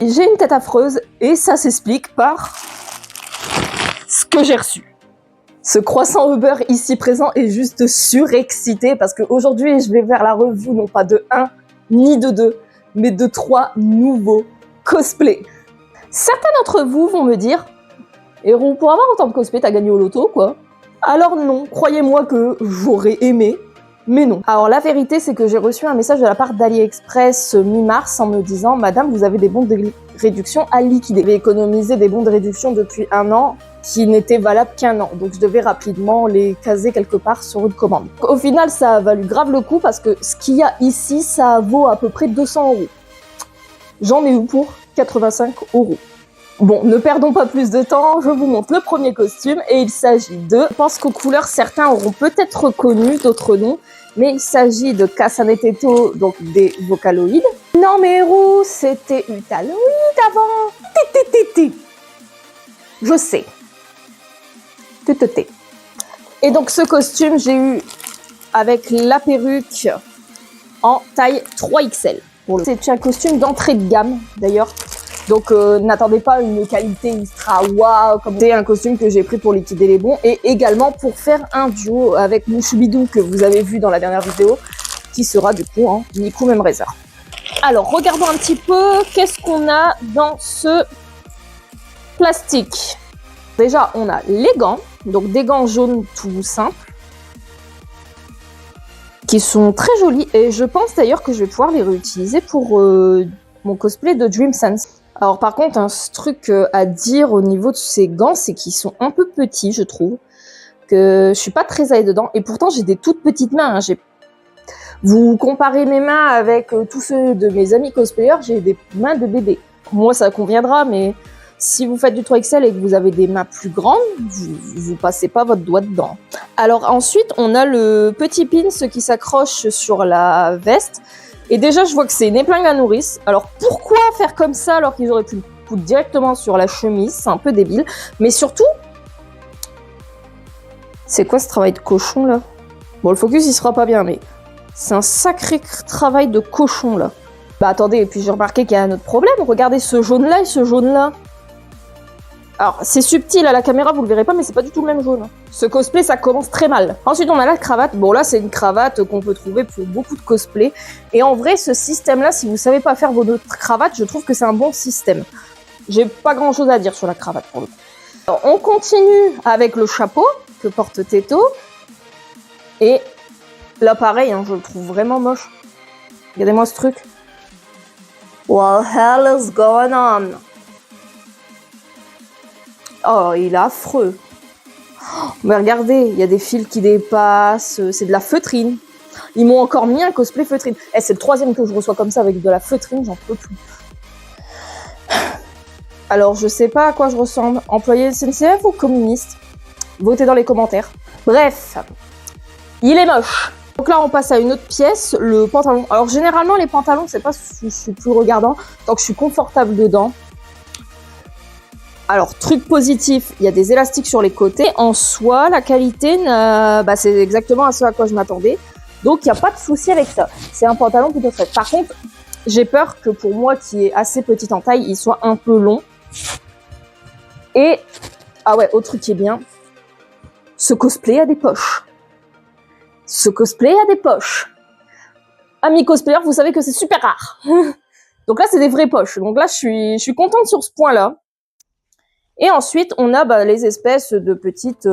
J'ai une tête affreuse et ça s'explique par ce que j'ai reçu. Ce croissant Uber ici présent est juste surexcité parce qu'aujourd'hui, je vais faire la review non pas de 1 ni de 2, mais de 3 nouveaux cosplays. Certains d'entre vous vont me dire « Héros, pour avoir autant de cosplays, t'as gagné au loto, quoi ?» Alors non, croyez-moi que j'aurais aimé, mais non. Alors la vérité, c'est que j'ai reçu un message de la part d'AliExpress mi-mars en me disant « Madame, vous avez des bons de réduction à liquider. » J'ai économisé des bons de réduction depuis 1 an qui n'étaient valables qu'1 an. Donc je devais rapidement les caser quelque part sur une commande. Au final, ça a valu grave le coup parce que ce qu'il y a ici, ça vaut à peu près 200 €. J'en ai eu pour 85 €. Bon, ne perdons pas plus de temps, je vous montre le premier costume et il s'agit de... Je pense qu'aux couleurs, certains auront peut-être reconnu, d'autres non, mais il s'agit de Casanetetto, donc des Vocaloid. Non mais héros, c'était Utaloid avant. Je sais. Et donc ce costume, j'ai eu avec la perruque en taille 3XL. C'est un costume d'entrée de gamme d'ailleurs. Donc n'attendez pas une qualité extra waouh, comme c'est un costume que j'ai pris pour liquider les bons et également pour faire un duo avec mon Choubidou que vous avez vu dans la dernière vidéo, qui sera du coup en Niku Memraiser. Alors regardons un petit peu qu'est-ce qu'on a dans ce plastique. Déjà on a les gants, donc des gants jaunes tout simples, qui sont très jolis et je pense d'ailleurs que je vais pouvoir les réutiliser pour mon cosplay de Dream Sense. Alors par contre, un truc à dire au niveau de ces gants, c'est qu'ils sont un peu petits, je trouve. Que je suis pas très à l'aise dedans. Et pourtant, j'ai des toutes petites mains. Hein. Vous comparez mes mains avec tous ceux de mes amis cosplayers, j'ai des mains de bébé. Moi, ça conviendra, mais si vous faites du 3XL et que vous avez des mains plus grandes, vous passez pas votre doigt dedans. Alors ensuite, on a le petit pin, ce qui s'accroche sur la veste. Et déjà, je vois que c'est une épingle à nourrice. Alors, pourquoi faire comme ça alors qu'ils auraient pu le foutre directement sur la chemise? C'est un peu débile. Mais surtout, c'est quoi ce travail de cochon, là? Bon, le focus, il sera pas bien, mais c'est un sacré travail de cochon, là. Bah, attendez, et puis j'ai remarqué qu'il y a un autre problème. Regardez ce jaune-là et ce jaune-là. Alors, c'est subtil à la caméra, vous le verrez pas, mais c'est pas du tout le même jaune. Ce cosplay, ça commence très mal. Ensuite, on a la cravate. Bon, là, c'est une cravate qu'on peut trouver pour beaucoup de cosplays. Et en vrai, ce système-là, si vous savez pas faire vos autres cravates, je trouve que c'est un bon système. J'ai pas grand-chose à dire sur la cravate, pour le coup. Alors, on continue avec le chapeau que porte Tetto. Et là, pareil, hein, je le trouve vraiment moche. Regardez-moi ce truc. What the hell is going on? Oh, il est affreux. Oh, mais regardez, il y a des fils qui dépassent, c'est de la feutrine. Ils m'ont encore mis un cosplay feutrine. Eh, c'est le 3e que je reçois comme ça avec de la feutrine, j'en peux plus. Alors, je sais pas à quoi je ressemble. Employé SNCF ou communiste? Votez dans les commentaires. Bref, il est moche. Donc là, on passe à une autre pièce, le pantalon. Alors, généralement, les pantalons, c'est pas si je suis plus regardant, tant que je suis confortable dedans. Alors, truc positif, il y a des élastiques sur les côtés. En soi, la qualité, c'est exactement à ce à quoi je m'attendais. Donc, il n'y a pas de souci avec ça. C'est un pantalon plutôt frais. Par contre, j'ai peur que pour moi, qui est assez petite en taille, il soit un peu long. Et, ah ouais, autre truc qui est bien, ce cosplay a des poches. Ce cosplay a des poches. Amis cosplayers, vous savez que c'est super rare. Donc là, c'est des vraies poches. Donc là, je suis contente sur ce point-là. Et ensuite, on a les espèces de petites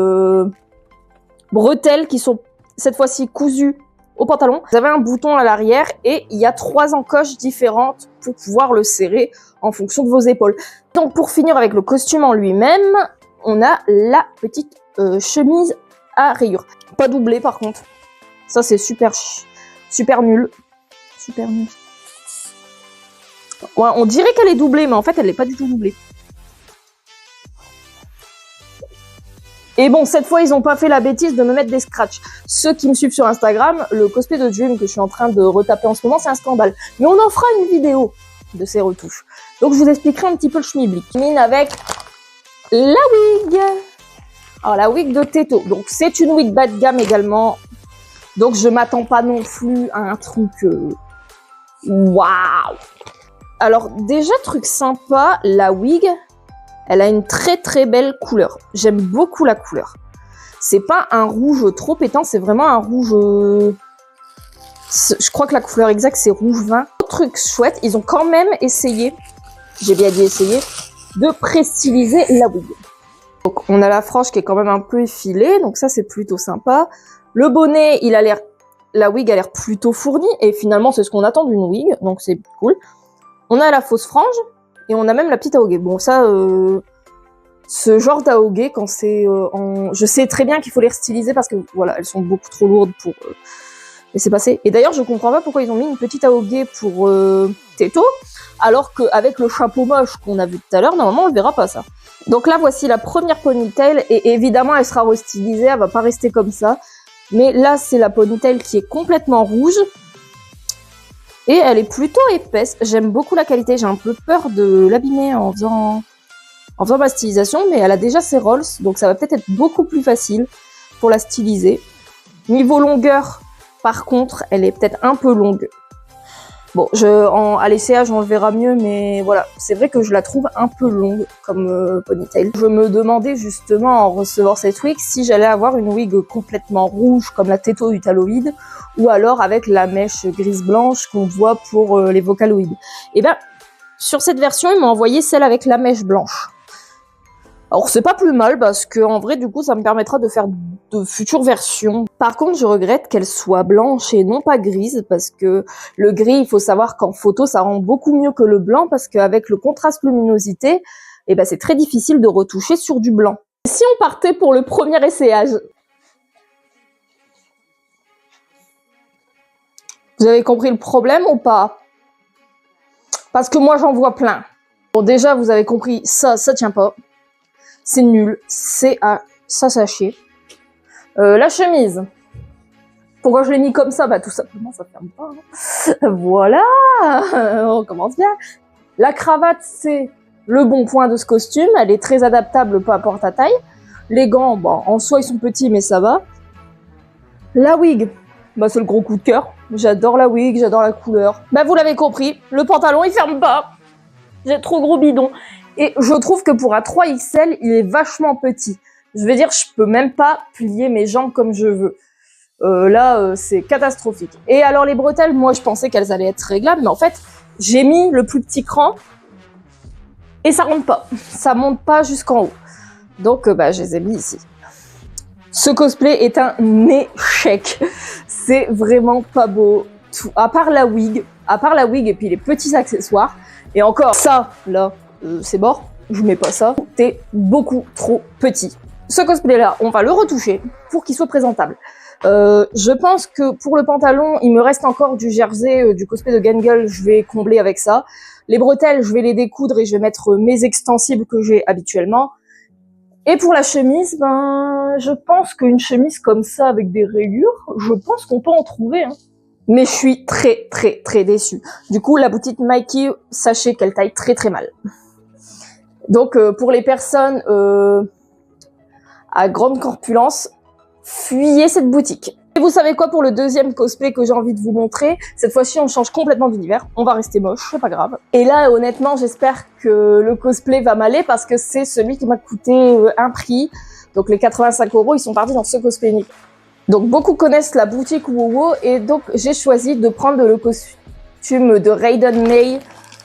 bretelles qui sont cette fois-ci cousues au pantalon. Vous avez un bouton à l'arrière et il y a 3 encoches différentes pour pouvoir le serrer en fonction de vos épaules. Donc pour finir avec le costume en lui-même, on a la petite chemise à rayures. Pas doublée par contre. Ça c'est super nul. Super nul. Ouais, on dirait qu'elle est doublée, mais en fait elle n'est pas du tout doublée. Et bon, cette fois, ils n'ont pas fait la bêtise de me mettre des scratchs. Ceux qui me suivent sur Instagram, le cosplay de Dream que je suis en train de retaper en ce moment, c'est un scandale. Mais on en fera une vidéo de ces retouches. Donc, je vous expliquerai un petit peu le schmilblick. Je termine avec la wig. Alors, la wig de Tetto. Donc, c'est une wig bas de gamme également. Donc, je m'attends pas non plus à un truc... Waouh! Alors déjà, truc sympa, la wig, elle a une très très belle couleur. J'aime beaucoup la couleur. C'est pas un rouge trop pétant, c'est vraiment un rouge... Je crois que la couleur exacte, c'est rouge vin. Autre truc chouette, ils ont quand même essayé, j'ai bien dit essayer, de pré-styliser la wig. Donc on a la frange qui est quand même un peu effilée, donc ça c'est plutôt sympa. Le bonnet, il a l'air... La wig a l'air plutôt fournie, et finalement c'est ce qu'on attend d'une wig, donc c'est cool. On a la fausse frange, et on a même la petite aoge. Bon ça, ce genre d'aoge, quand c'est en... Je sais très bien qu'il faut les restyliser, parce que voilà, elles sont beaucoup trop lourdes pour laisser passer. Et d'ailleurs, je comprends pas pourquoi ils ont mis une petite aoge pour Teto, alors qu'avec le chapeau moche qu'on a vu tout à l'heure, normalement on le verra pas ça. Donc là, voici la première ponytail, et évidemment elle sera restylisée, elle va pas rester comme ça. Mais là, c'est la ponytail qui est complètement rouge. Et elle est plutôt épaisse. J'aime beaucoup la qualité. J'ai un peu peur de l'abîmer en faisant ma stylisation. Mais elle a déjà ses rolls. Donc ça va peut-être être beaucoup plus facile pour la styliser. Niveau longueur, par contre, elle est peut-être un peu longue. Bon, à l'essayage, on le verra mieux. Mais voilà, c'est vrai que je la trouve un peu longue comme ponytail. Je me demandais justement en recevant cette wig si j'allais avoir une wig complètement rouge comme la Teto du Taloïd, ou alors avec la mèche grise-blanche qu'on voit pour les Vocaloid. Et ben, sur cette version, ils m'ont envoyé celle avec la mèche blanche. Alors c'est pas plus mal parce que en vrai du coup ça me permettra de faire de futures versions. Par contre je regrette qu'elle soit blanche et non pas grise parce que le gris, il faut savoir qu'en photo ça rend beaucoup mieux que le blanc parce qu'avec le contraste luminosité, eh ben, c'est très difficile de retoucher sur du blanc. Si on partait pour le premier essayage, vous avez compris le problème ou pas? Parce que moi j'en vois plein. Bon déjà vous avez compris, ça tient pas. C'est nul, c'est à s'attacher. La chemise. Pourquoi je l'ai mis comme ça? Bah tout simplement ça ferme pas. Hein. Voilà, on commence bien. La cravate, c'est le bon point de ce costume. Elle est très adaptable, peu importe ta taille. Les gants, bon, en soi ils sont petits mais ça va. La wig, bah c'est le gros coup de cœur. J'adore la wig, j'adore la couleur. Bah vous l'avez compris, le pantalon il ferme pas. J'ai trop gros bidon. Et je trouve que pour un 3XL, il est vachement petit. Je veux dire, je peux même pas plier mes jambes comme je veux. Là, c'est catastrophique. Et alors les bretelles, moi je pensais qu'elles allaient être réglables, mais en fait, j'ai mis le plus petit cran et ça rentre pas. Ça monte pas jusqu'en haut. Donc, bah, je les ai mis ici. Ce cosplay est un échec. C'est vraiment pas beau. Tout. À part la wig et puis les petits accessoires. Et encore, ça, là, c'est mort, je mets pas ça, t'es beaucoup trop petit. Ce cosplay là, on va le retoucher pour qu'il soit présentable. Je pense que pour le pantalon, il me reste encore du jersey du cosplay de Gangle, je vais combler avec ça. Les bretelles, je vais les découdre et je vais mettre mes extensibles que j'ai habituellement. Et pour la chemise, ben, je pense qu'une chemise comme ça avec des rayures, je pense qu'on peut en trouver. Hein. Mais je suis très très très déçue. Du coup, la boutique Mikey, sachez qu'elle taille très très mal. Donc pour les personnes à grande corpulence, fuyez cette boutique. Et vous savez quoi pour le deuxième cosplay que j'ai envie de vous montrer? Cette fois-ci, on change complètement d'univers. On va rester moche, c'est pas grave. Et là, honnêtement, j'espère que le cosplay va m'aller parce que c'est celui qui m'a coûté un prix. Donc les 85 €, ils sont partis dans ce cosplay unique. Donc beaucoup connaissent la boutique WoWo et donc j'ai choisi de prendre le costume de Raiden Mei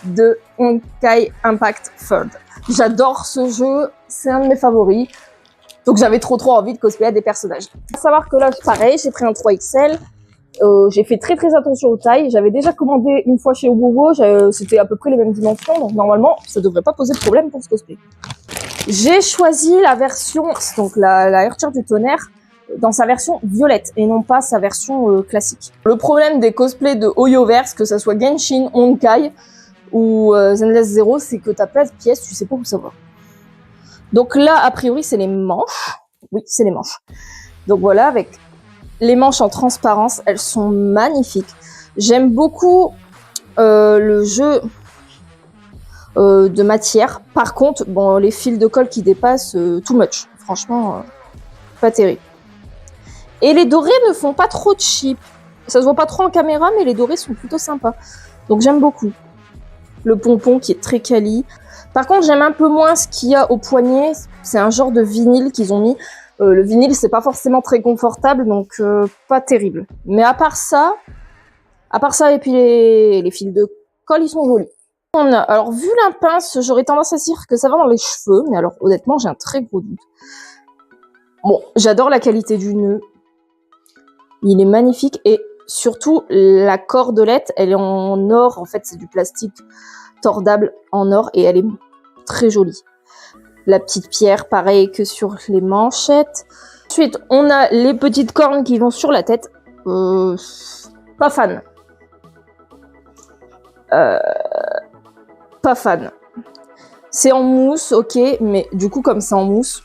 de Honkai Impact Third. J'adore ce jeu, c'est un de mes favoris. Donc j'avais trop envie de cosplayer des personnages. Faut savoir que là, pareil, j'ai pris un 3XL. J'ai fait très attention aux tailles. J'avais déjà commandé une fois chez WoWo, c'était à peu près les mêmes dimensions, donc normalement, ça devrait pas poser de problème pour ce cosplay. J'ai choisi la version, donc la Heurture du Tonnerre, dans sa version violette et non pas sa version classique. Le problème des cosplays de Hoyoverse, que ça soit Genshin, Honkai ou Zenless Zero, c'est que t'as pas de pièces, tu sais pas où ça va. Donc là, a priori, c'est les manches. Oui, c'est les manches. Donc voilà, avec les manches en transparence, elles sont magnifiques. J'aime beaucoup le jeu de matière. Par contre, bon, les fils de colle qui dépassent, too much. Franchement, pas terrible. Et les dorés ne font pas trop de cheap. Ça se voit pas trop en caméra, mais les dorés sont plutôt sympas. Donc j'aime beaucoup. le pompon qui est très quali. Par contre, j'aime un peu moins ce qu'il y a au poignet. C'est un genre de vinyle qu'ils ont mis. Le vinyle, c'est pas forcément très confortable, donc pas terrible. Mais à part ça et puis les fils de colle, ils sont jolis. Alors, vu la pince, j'aurais tendance à dire que ça va dans les cheveux, mais alors honnêtement, j'ai un très gros doute. Bon, j'adore la qualité du nœud. Il est magnifique et surtout, la cordelette, elle est en or. En fait, c'est du plastique tordable en or et elle est très jolie. La petite pierre, pareil que sur les manchettes. Ensuite, on a les petites cornes qui vont sur la tête. Pas fan. Pas fan. C'est en mousse, ok, mais du coup, comme c'est en mousse,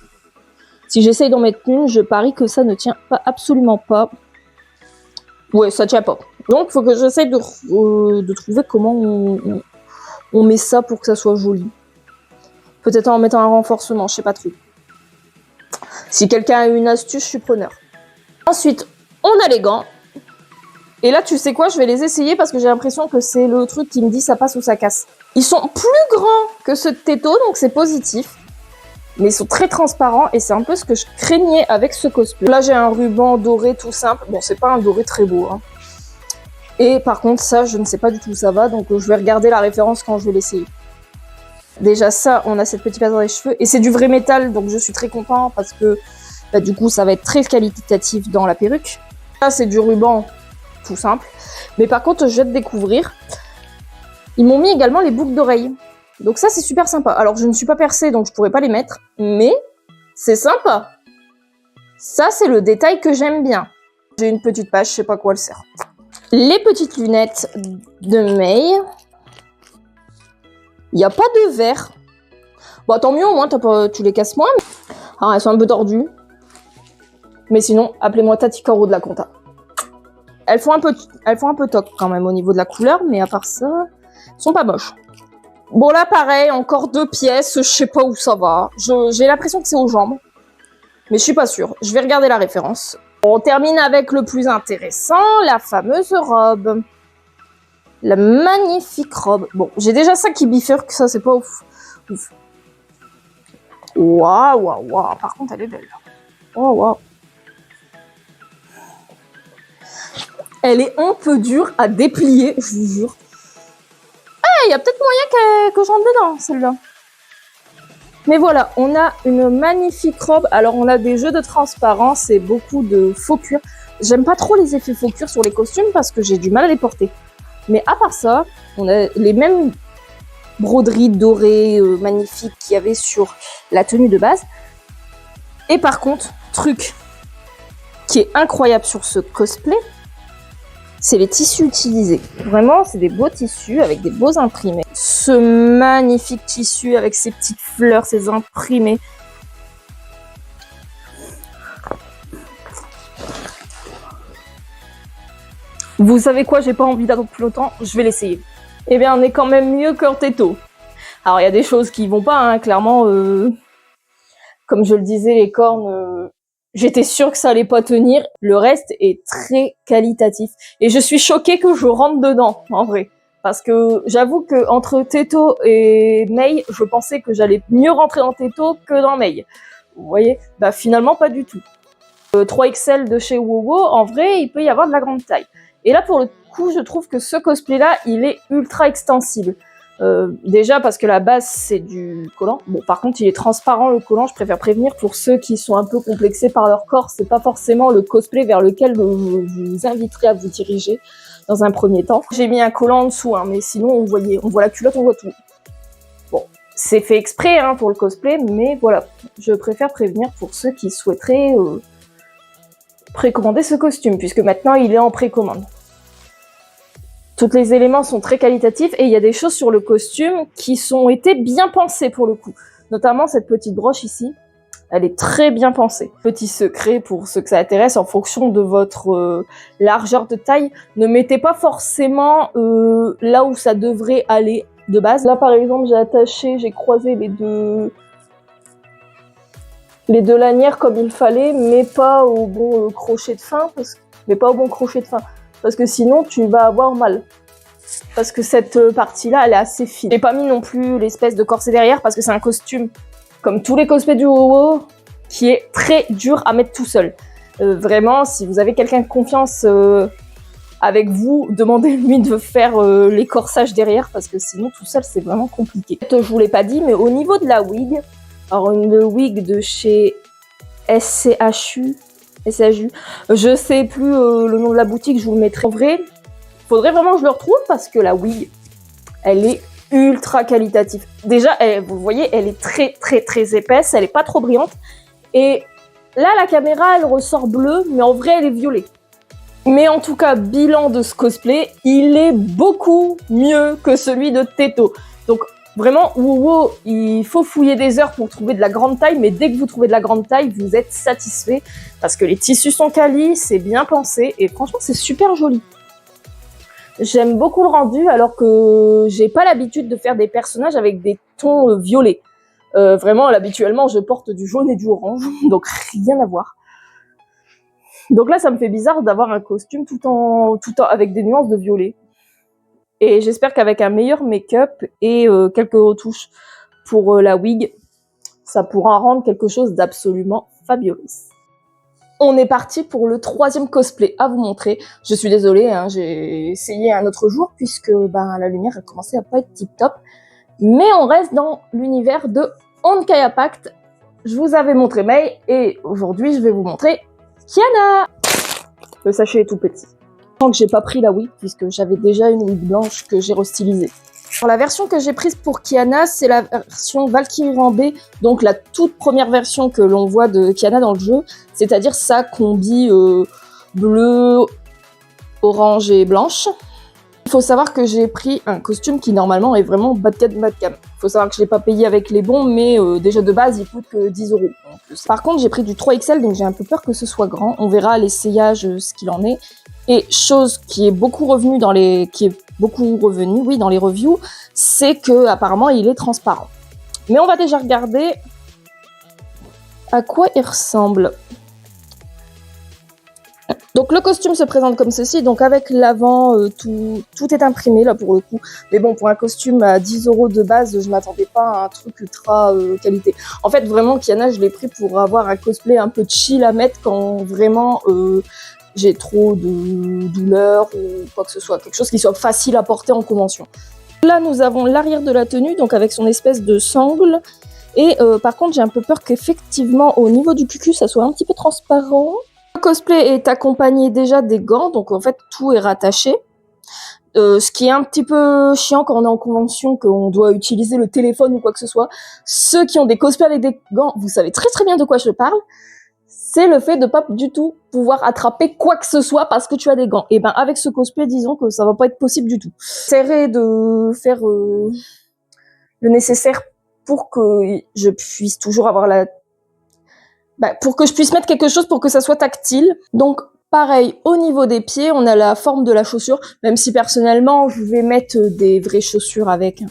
si j'essaye d'en mettre une, je parie que ça ne tient pas, absolument pas. Ouais, ça tient pas. Donc, il faut que j'essaye de trouver comment on met ça pour que ça soit joli. Peut-être en mettant un renforcement, je sais pas trop. Si quelqu'un a une astuce, je suis preneur. Ensuite, on a les gants. Et là, tu sais quoi, je vais les essayer parce que j'ai l'impression que c'est le truc qui me dit ça passe ou ça casse. Ils sont plus grands que ceux de Teto, donc c'est positif. Mais ils sont très transparents et c'est un peu ce que je craignais avec ce cosplay. Là, j'ai un ruban doré tout simple. Bon, c'est pas un doré très beau, hein. Et par contre, ça, je ne sais pas du tout où ça va, donc je vais regarder la référence quand je vais l'essayer. Déjà ça, on a cette petite passe dans les cheveux. Et c'est du vrai métal, donc je suis très content parce que bah, du coup, ça va être très qualitatif dans la perruque. Là, c'est du ruban tout simple. Mais par contre, je vais te découvrir. Ils m'ont mis également les boucles d'oreilles. Donc ça, c'est super sympa. Alors, je ne suis pas percée, donc je pourrais pas les mettre. Mais c'est sympa. Ça, c'est le détail que j'aime bien. J'ai une petite page, je sais pas à quoi elle sert. Les petites lunettes de May. Il n'y a pas de verre. Bon, tant mieux, au moins, tu les casses moins. Alors, elles sont un peu tordues. Mais sinon, appelez-moi Tati Caro de la compta. Elles font un peu toc quand même au niveau de la couleur, mais à part ça, elles sont pas moches. Bon, là, pareil, encore 2 pièces. Je sais pas où ça va. J'ai l'impression que c'est aux jambes. Mais je suis pas sûre. Je vais regarder la référence. On termine avec le plus intéressant, la fameuse robe. La magnifique robe. Bon, j'ai déjà ça qui bifurque, ça c'est pas ouf. Waouh, waouh, waouh. Par contre, elle est belle. Oh, waouh. Elle est un peu dure à déplier, je vous jure. Ah, il y a peut-être moyen que j'entre dedans, celle-là. Mais voilà, on a une magnifique robe. Alors, on a des jeux de transparence et beaucoup de faux cuir. J'aime pas trop les effets faux cuir sur les costumes parce que j'ai du mal à les porter. Mais à part ça, on a les mêmes broderies dorées magnifiques qu'il y avait sur la tenue de base. Et par contre, truc qui est incroyable sur ce cosplay, c'est les tissus utilisés. Vraiment, c'est des beaux tissus avec des beaux imprimés. Ce magnifique tissu avec ses petites fleurs, ses imprimés. Vous savez quoi, j'ai pas envie d'attendre plus longtemps, je vais l'essayer. Eh bien, on est quand même mieux qu'en Teto. Alors, il y a des choses qui vont pas, hein, clairement. Comme je le disais, les cornes, j'étais sûre que ça allait pas tenir. Le reste est très qualitatif. Et je suis choquée que je rentre dedans, en vrai. Parce que j'avoue que entre Teto et May, je pensais que j'allais mieux rentrer dans Teto que dans May. Vous voyez? Bah, finalement, pas du tout. 3XL de chez WoWo, en vrai, il peut y avoir de la grande taille. Et là, pour le coup, je trouve que ce cosplay-là, il est ultra extensible. Déjà parce que la base, c'est du collant. Bon, par contre, il est transparent, le collant. Je préfère prévenir pour ceux qui sont un peu complexés par leur corps. C'est pas forcément le cosplay vers lequel je vous inviterai à vous diriger dans un premier temps. J'ai mis un collant en dessous, hein, mais sinon, on voit la culotte, on voit tout. Bon, c'est fait exprès hein, pour le cosplay, mais voilà. Je préfère prévenir pour ceux qui souhaiteraient précommander ce costume, puisque maintenant, il est en précommande. Tous les éléments sont très qualitatifs et il y a des choses sur le costume qui ont été bien pensées pour le coup. Notamment cette petite broche ici, elle est très bien pensée. Petit secret pour ceux que ça intéresse, en fonction de votre largeur de taille, ne mettez pas forcément là où ça devrait aller de base. Là par exemple j'ai croisé les deux lanières comme il fallait, mais pas au bon crochet de fin, parce que sinon tu vas avoir mal. parce que cette partie-là, elle est assez fine. J'ai pas mis non plus l'espèce de corset derrière parce que c'est un costume, comme tous les cosplays du WoW, qui est très dur à mettre tout seul. Vraiment, si vous avez quelqu'un de confiance avec vous, demandez-lui de faire les corsages derrière parce que sinon tout seul c'est vraiment compliqué. Je vous l'ai pas dit, mais au niveau de la wig, alors une wig de chez SCHU, je sais plus le nom de la boutique, je vous le mettrai. En vrai, faudrait vraiment que je le retrouve parce que la wig, elle est ultra qualitative. Déjà, vous voyez, elle est très très très épaisse, elle est pas trop brillante. Et là, la caméra, elle ressort bleue, mais en vrai, elle est violet. Mais en tout cas, bilan de ce cosplay, il est beaucoup mieux que celui de Teto. Donc vraiment, WoW, il faut fouiller des heures pour trouver de la grande taille, mais dès que vous trouvez de la grande taille, vous êtes satisfait parce que les tissus sont quali, c'est bien pensé et franchement, c'est super joli. J'aime beaucoup le rendu alors que j'ai pas l'habitude de faire des personnages avec des tons violets. Vraiment, habituellement, je porte du jaune et du orange, donc rien à voir. Donc là, ça me fait bizarre d'avoir un costume tout en avec des nuances de violet. Et j'espère qu'avec un meilleur make-up et quelques retouches pour la wig, ça pourra rendre quelque chose d'absolument fabuleux. On est parti pour le 3e cosplay à vous montrer. Je suis désolée, hein, j'ai essayé un autre jour puisque la lumière a commencé à pas être tip-top. Mais on reste dans l'univers de Honkai Impact. Je vous avais montré Mei et aujourd'hui je vais vous montrer Kiana. Le sachet est tout petit. Je sens que j'ai pas pris la wig puisque j'avais déjà une wig blanche que j'ai restylisée. Alors, la version que j'ai prise pour Kiana, c'est la version Valkyrie Rambé, donc la toute première version que l'on voit de Kiana dans le jeu, c'est-à-dire sa combi bleue, orange et blanche. Il faut savoir que j'ai pris un costume qui normalement est vraiment bas de gamme. Il faut savoir que je l'ai pas payé avec les bons, mais déjà de base il coûte que 10 €. Par contre j'ai pris du 3XL, donc j'ai un peu peur que ce soit grand. On verra à l'essayage ce qu'il en est. Et chose qui est beaucoup revenue dans les reviews, c'est que apparemment il est transparent. Mais on va déjà regarder à quoi il ressemble. Donc le costume se présente comme ceci, donc avec l'avant, tout est imprimé là pour le coup. Mais bon, pour un costume à 10 € de base, je m'attendais pas à un truc ultra qualité. En fait, vraiment, Kiana, je l'ai pris pour avoir un cosplay un peu chill à mettre quand vraiment j'ai trop de douleur ou quoi que ce soit. Quelque chose qui soit facile à porter en convention. Là, nous avons l'arrière de la tenue, donc avec son espèce de sangle. Et par contre, j'ai un peu peur qu'effectivement, au niveau du cucu, ça soit un petit peu transparent. Le cosplay est accompagné déjà des gants, donc en fait tout est rattaché. Ce qui est un petit peu chiant quand on est en convention, qu'on doit utiliser le téléphone ou quoi que ce soit. Ceux qui ont des cosplays avec des gants, vous savez très très bien de quoi je parle. C'est le fait de pas du tout pouvoir attraper quoi que ce soit parce que tu as des gants. Et ben avec ce cosplay, disons que ça va pas être possible du tout. J'essaierai de faire le nécessaire pour que je puisse toujours avoir pour que je puisse mettre quelque chose pour que ça soit tactile. Donc pareil, au niveau des pieds, on a la forme de la chaussure, même si personnellement, je vais mettre des vraies chaussures avec.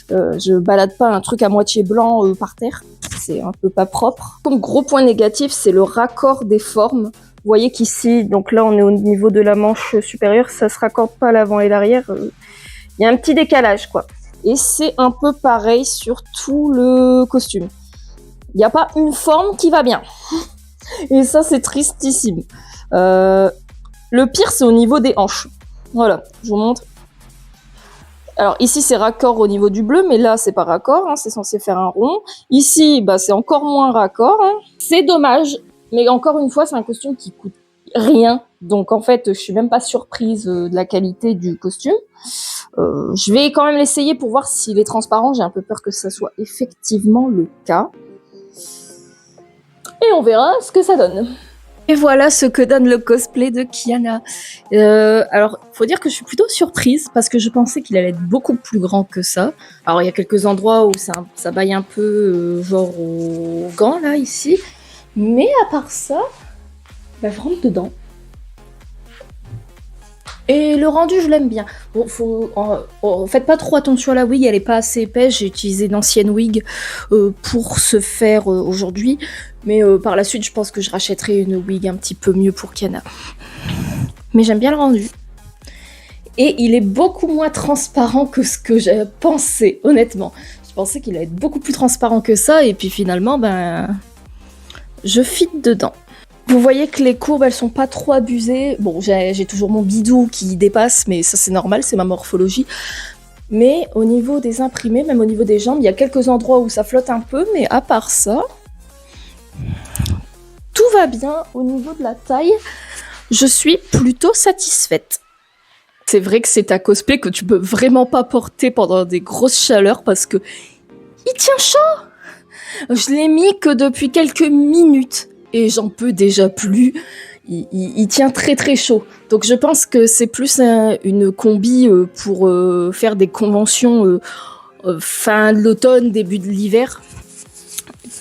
Je balade pas un truc à moitié blanc par terre, c'est un peu pas propre. Comme gros point négatif, c'est le raccord des formes. Vous voyez qu'ici, donc là on est au niveau de la manche supérieure, ça se raccorde pas à l'avant et l'arrière. Il y a un petit décalage quoi. Et c'est un peu pareil sur tout le costume. Il n'y a pas une forme qui va bien. Et ça, c'est tristissime. Le pire, c'est au niveau des hanches. Voilà, je vous montre. Alors ici, c'est raccord au niveau du bleu, mais là, c'est pas raccord. Hein, c'est censé faire un rond. Ici, c'est encore moins raccord. Hein. C'est dommage. Mais encore une fois, c'est un costume qui coûte rien. Donc en fait, je suis même pas surprise de la qualité du costume. Je vais quand même l'essayer pour voir s'il est transparent. J'ai un peu peur que ça soit effectivement le cas. Et on verra ce que ça donne. Et voilà ce que donne le cosplay de Kiana. Alors, faut dire que je suis plutôt surprise parce que je pensais qu'il allait être beaucoup plus grand que ça. Alors, il y a quelques endroits où ça baille un peu, genre aux gants, là, ici. Mais à part ça, je rentre dedans. Et le rendu, je l'aime bien. Bon, faites pas trop attention à la wig, elle est pas assez épaisse. J'ai utilisé d'anciennes wigs pour ce faire aujourd'hui. Mais par la suite, je pense que je rachèterai une wig un petit peu mieux pour Kiana. Mais j'aime bien le rendu. Et il est beaucoup moins transparent que ce que j'ai pensé, honnêtement. Je pensais qu'il allait être beaucoup plus transparent que ça, et puis finalement, je fit dedans. Vous voyez que les courbes, elles sont pas trop abusées. Bon, j'ai toujours mon bidou qui dépasse, mais ça c'est normal, c'est ma morphologie. Mais au niveau des imprimés, même au niveau des jambes, il y a quelques endroits où ça flotte un peu, mais à part ça, tout va bien. Au niveau de la taille, je suis plutôt satisfaite. C'est vrai que c'est un cosplay que tu peux vraiment pas porter pendant des grosses chaleurs parce que il tient chaud. Je l'ai mis que depuis quelques minutes et j'en peux déjà plus. Il tient très très chaud. Donc je pense que c'est plus une combi pour faire des conventions fin de l'automne, début de l'hiver,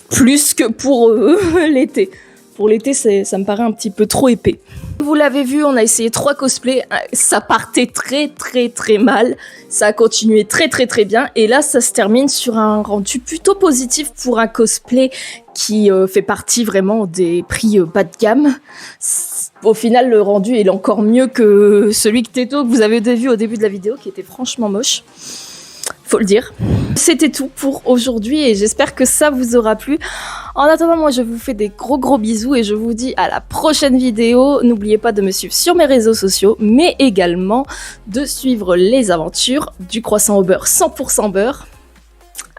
plus que pour l'été. Pour l'été, ça me paraît un petit peu trop épais. Vous l'avez vu, on a essayé 3 cosplays, ça partait très très très mal, ça a continué très très très bien, et là ça se termine sur un rendu plutôt positif pour un cosplay qui fait partie vraiment des prix bas de gamme. Au final, le rendu est encore mieux que celui que vous avez vu au début de la vidéo, qui était franchement moche. Faut le dire. C'était tout pour aujourd'hui et j'espère que ça vous aura plu. En attendant, moi je vous fais des gros bisous et je vous dis à la prochaine vidéo. N'oubliez pas de me suivre sur mes réseaux sociaux, mais également de suivre les aventures du croissant au beurre 100% beurre.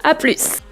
À plus!